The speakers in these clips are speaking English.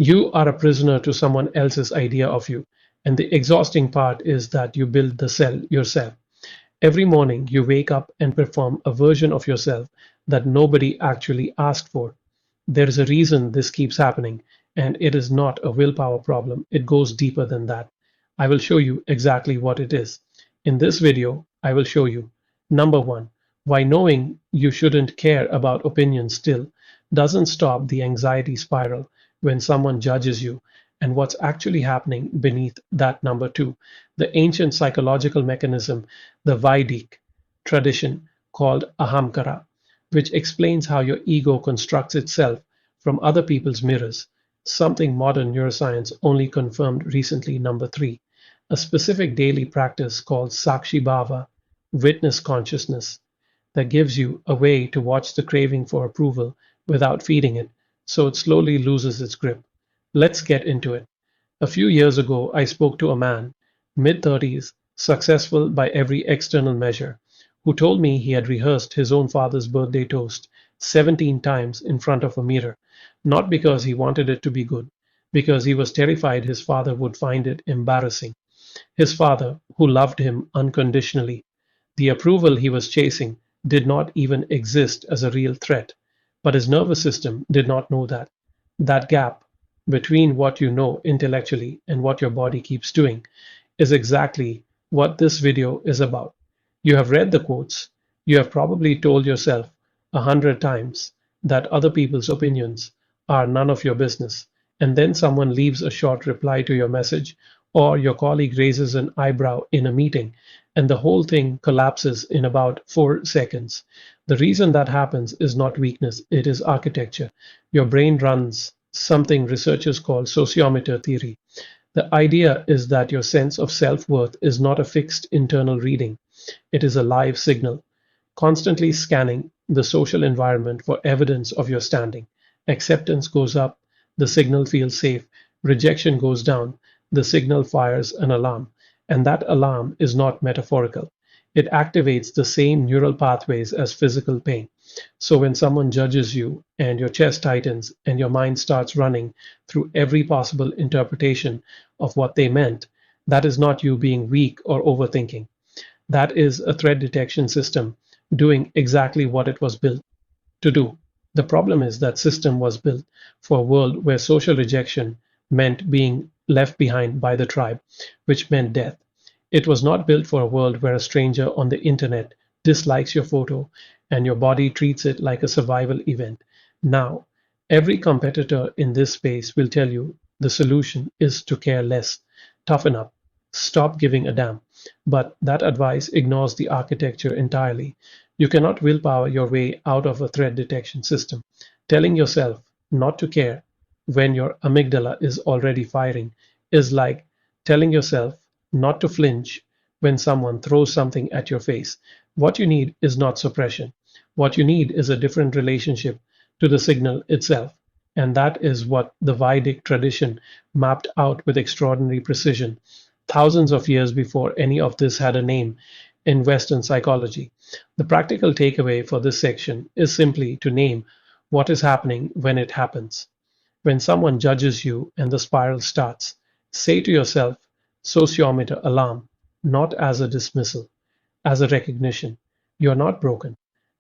You are a prisoner to someone else's idea of you, and the exhausting part is that you build the cell yourself. Every morning you wake up and perform a version of yourself that nobody actually asked for. There is a reason this keeps happening, and it is not a willpower problem. It goes deeper than that. I will show you exactly what it is. In this video, I will show you number one, why knowing you shouldn't care about opinions still doesn't stop the anxiety spiral when someone judges you, and what's actually happening beneath that. Number two, the ancient psychological mechanism, the Vedic tradition called ahamkara, which explains how your ego constructs itself from other people's mirrors, something modern neuroscience only confirmed recently. Number three, a specific daily practice called sakshi bhava, witness consciousness, that gives you a way to watch the craving for approval without feeding it, so it slowly loses its grip. Let's get into it. A few years ago, I spoke to a man, mid 30s, successful by every external measure, who told me he had rehearsed his own father's birthday toast 17 times in front of a mirror, not because he wanted it to be good, because he was terrified his father would find it embarrassing. His father, who loved him unconditionally. The approval he was chasing did not even exist as a real threat, but his nervous system did not know that. That gap between what you know intellectually and what your body keeps doing is exactly what this video is about. You have read the quotes. You have probably told yourself 100 times that other people's opinions are none of your business, and then someone leaves a short reply to your message, or your colleague raises an eyebrow in a meeting, and the whole thing collapses in about 4 seconds. The reason that happens is not weakness, it is architecture. Your brain runs something researchers call sociometer theory. The idea is that your sense of self worth is not a fixed internal reading, it is a live signal, constantly scanning the social environment for evidence of your standing. Acceptance goes up, the signal feels safe. Rejection goes down, the signal fires an alarm. And that alarm is not metaphorical. It activates the same neural pathways as physical pain. So when someone judges you and your chest tightens and your mind starts running through every possible interpretation of what they meant, that is not you being weak or overthinking. That is a threat detection system doing exactly what it was built to do. The problem is that system was built for a world where social rejection meant being left behind by the tribe, which meant death. It was not built for a world where a stranger on the internet dislikes your photo and your body treats it like a survival event. Now, every competitor in this space will tell you the solution is to care less, toughen up, stop giving a damn. But that advice ignores the architecture entirely. You cannot willpower your way out of a threat detection system. Telling yourself not to care when your amygdala is already firing is like telling yourself not to flinch when someone throws something at your face. What you need is not suppression. What you need is a different relationship to the signal itself. And that is what the Vedic tradition mapped out with extraordinary precision, thousands of years before any of this had a name in Western psychology. The practical takeaway for this section is simply to name what is happening when it happens. When someone judges you and the spiral starts, say to yourself, sociometer alarm, not as a dismissal, as a recognition. You are not broken.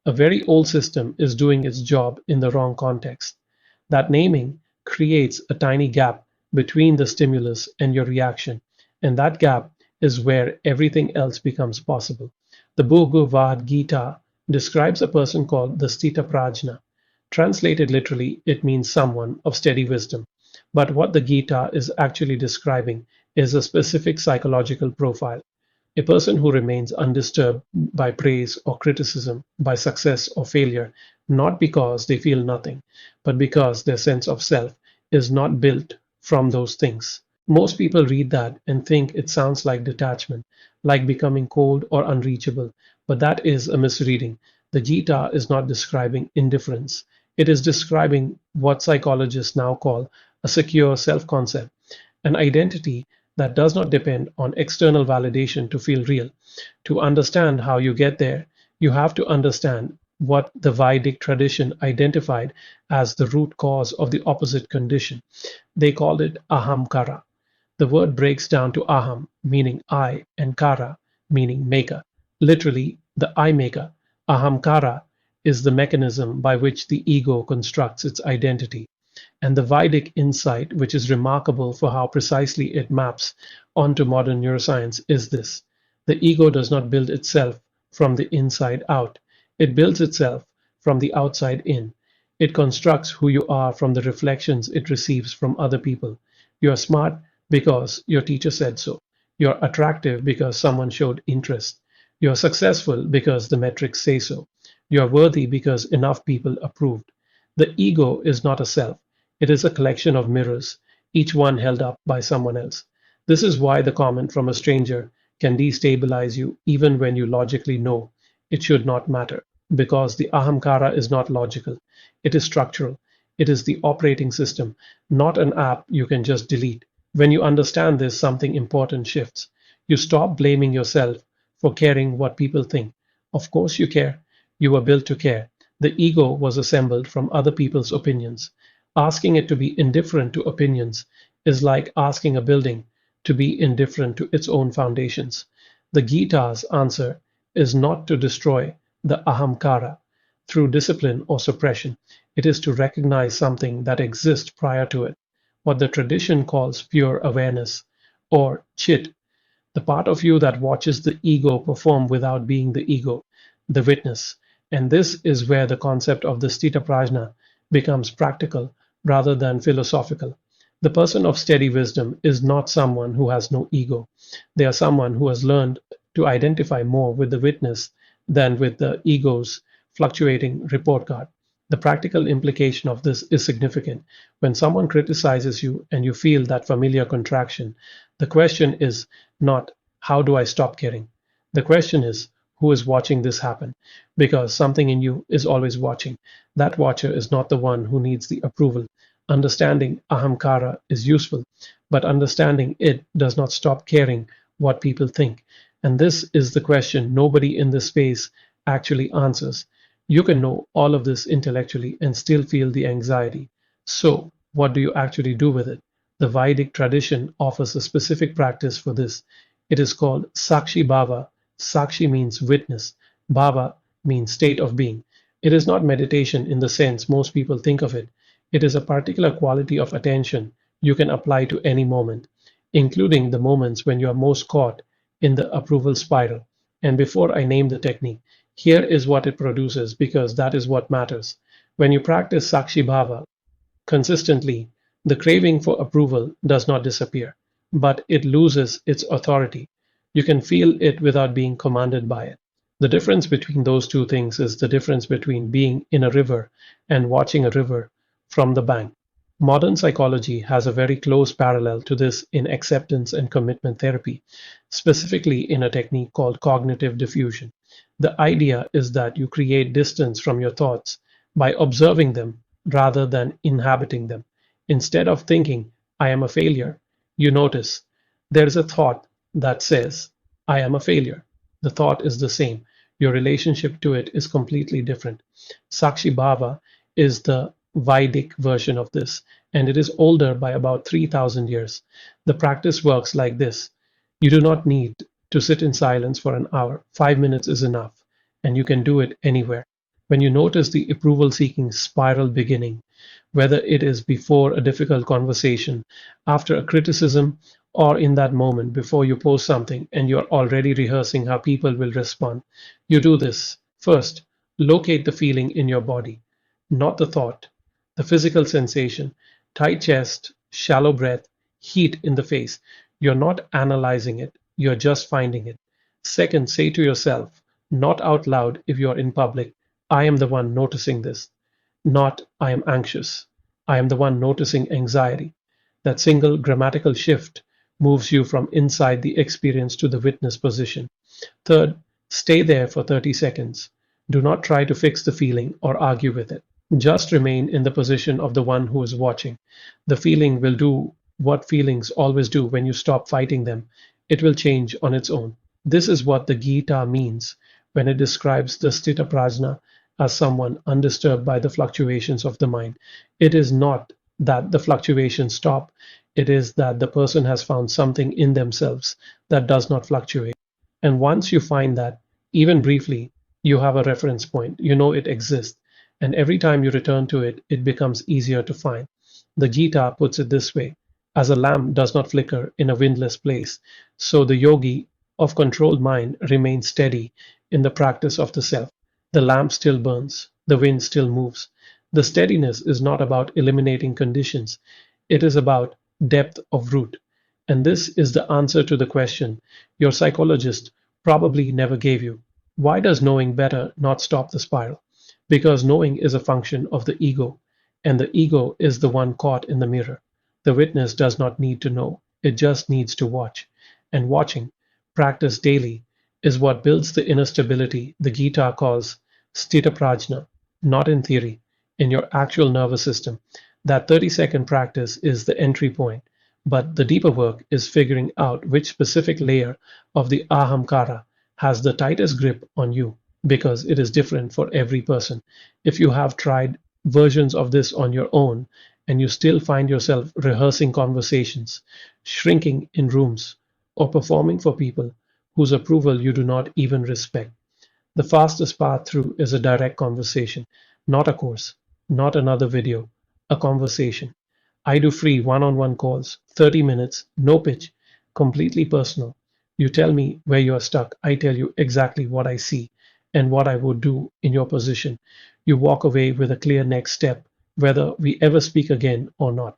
A very old system is doing its job in the wrong context. That naming creates a tiny gap between the stimulus and your reaction, and that gap is where everything else becomes possible. The Bhagavad Gita describes a person called the Stita Prajna. Translated literally, it means someone of steady wisdom. But what the Gita is actually describing is a specific psychological profile. A person who remains undisturbed by praise or criticism, by success or failure, not because they feel nothing, but because their sense of self is not built from those things. Most people read that and think it sounds like detachment, like becoming cold or unreachable, but that is a misreading. The Gita is not describing indifference. It is describing what psychologists now call a secure self concept, an identity that does not depend on external validation to feel real. To understand how you get there, you have to understand what the Vedic tradition identified as the root cause of the opposite condition. They called it ahamkara. The word breaks down to aham, meaning I, and kara, meaning maker. Literally, the I maker. Ahamkara is the mechanism by which the ego constructs its identity. And the Vedic insight, which is remarkable for how precisely it maps onto modern neuroscience, is this: the ego does not build itself from the inside out, it builds itself from the outside in. It constructs who you are from the reflections it receives from other people. You are smart because your teacher said so. You're attractive because someone showed interest. You're successful because the metrics say so. You're worthy because enough people approved. The ego is not a self, it is a collection of mirrors, each one held up by someone else. This is why the comment from a stranger can destabilize you even when you logically know it should not matter, because the ahamkara is not logical, it is structural. It is the operating system, not an app you can just delete. When you understand this, something important shifts. You stop blaming yourself for caring what people think. Of course, you care. You were built to care. The ego was assembled from other people's opinions. Asking it to be indifferent to opinions is like asking a building to be indifferent to its own foundations. The Gita's answer is not to destroy the ahamkara through discipline or suppression. It is to recognize something that exists prior to it, what the tradition calls pure awareness, or chit, the part of you that watches the ego perform without being the ego, the witness. And this is where the concept of the sthita prajna becomes practical rather than philosophical. The person of steady wisdom is not someone who has no ego. They are someone who has learned to identify more with the witness than with the ego's fluctuating report card. The practical implication of this is significant. When someone criticizes you and you feel that familiar contraction, the question is not, how do I stop caring? The question is, who is watching this happen? Because something in you is always watching. That watcher is not the one who needs the approval. Understanding ahamkara is useful, but understanding it does not stop caring what people think. And this is the question nobody in this space actually answers. You can know all of this intellectually and still feel the anxiety. So, what do you actually do with it? The Vedic tradition offers a specific practice for this. It is called Sakshi Bhava. Sakshi means witness. Bhava means state of being. It is not meditation in the sense most people think of it. It is a particular quality of attention you can apply to any moment, including the moments when you are most caught in the approval spiral. And before I name the technique, here is what it produces because that is what matters. When you practice Sakshi Bhava consistently, the craving for approval does not disappear, but it loses its authority. You can feel it without being commanded by it. The difference between those two things is the difference between being in a river and watching a river from the bank. Modern psychology has a very close parallel to this in acceptance and commitment therapy, specifically in a technique called cognitive diffusion. The idea is that you create distance from your thoughts by observing them rather than inhabiting them. Instead of thinking, I am a failure, you notice there is a thought that says, I am a failure. The thought is the same. Your relationship to it is completely different. Sakshi Bhava is the Vedic version of this, and it is older by about 3,000 years. The practice works like this: you do not need to sit in silence for an hour. 5 minutes is enough, and you can do it anywhere. When you notice the approval seeking spiral beginning, whether it is before a difficult conversation, after a criticism, or in that moment before you post something and you're already rehearsing how people will respond, you do this. First, locate the feeling in your body, not the thought, the physical sensation, tight chest, shallow breath, heat in the face. You're not analyzing it, you're just finding it. Second, say to yourself, not out loud if you're in public, I am the one noticing this, not I am anxious. I am the one noticing anxiety. That single grammatical shift moves you from inside the experience to the witness position. Third, stay there for 30 seconds. Do not try to fix the feeling or argue with it. Just remain in the position of the one who is watching. The feeling will do what feelings always do when you stop fighting them. It will change on its own. This is what the Gita means when it describes the sthita prajna as someone undisturbed by the fluctuations of the mind. It is not that the fluctuations stop, it is that the person has found something in themselves that does not fluctuate. And once you find that, even briefly, you have a reference point. You know it exists. And every time you return to it, it becomes easier to find. The Gita puts it this way: as a lamp does not flicker in a windless place, so the yogi of controlled mind remains steady in the practice of the self. The lamp still burns, the wind still moves. The steadiness is not about eliminating conditions, it is about depth of root. And this is the answer to the question your psychologist probably never gave you. Why does knowing better not stop the spiral? Because knowing is a function of the ego, and the ego is the one caught in the mirror. The witness does not need to know, it just needs to watch. And watching, practice daily, is what builds the inner stability the Gita calls sthita prajna, not in theory, in your actual nervous system. That 30-second practice is the entry point, but the deeper work is figuring out which specific layer of the ahamkara has the tightest grip on you, because it is different for every person. If you have tried versions of this on your own and you still find yourself rehearsing conversations, shrinking in rooms, or performing for people whose approval you do not even respect, the fastest path through is a direct conversation, not a course, not another video, a conversation. I do free one-on-one calls, 30 minutes, no pitch, completely personal. You tell me where you are stuck, I tell you exactly what I see and what I would do in your position. You walk away with a clear next step, whether we ever speak again or not.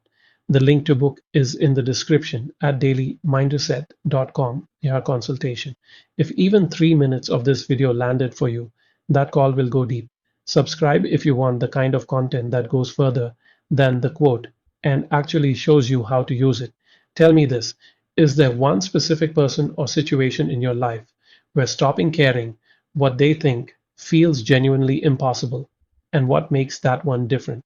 The link to book is in the description at dailyminderset.com, your consultation. If even 3 minutes of this video landed for you, that call will go deep. Subscribe if you want the kind of content that goes further than the quote and actually shows you how to use it. Tell me this: is there one specific person or situation in your life where stopping caring what they think feels genuinely impossible? And what makes that one different?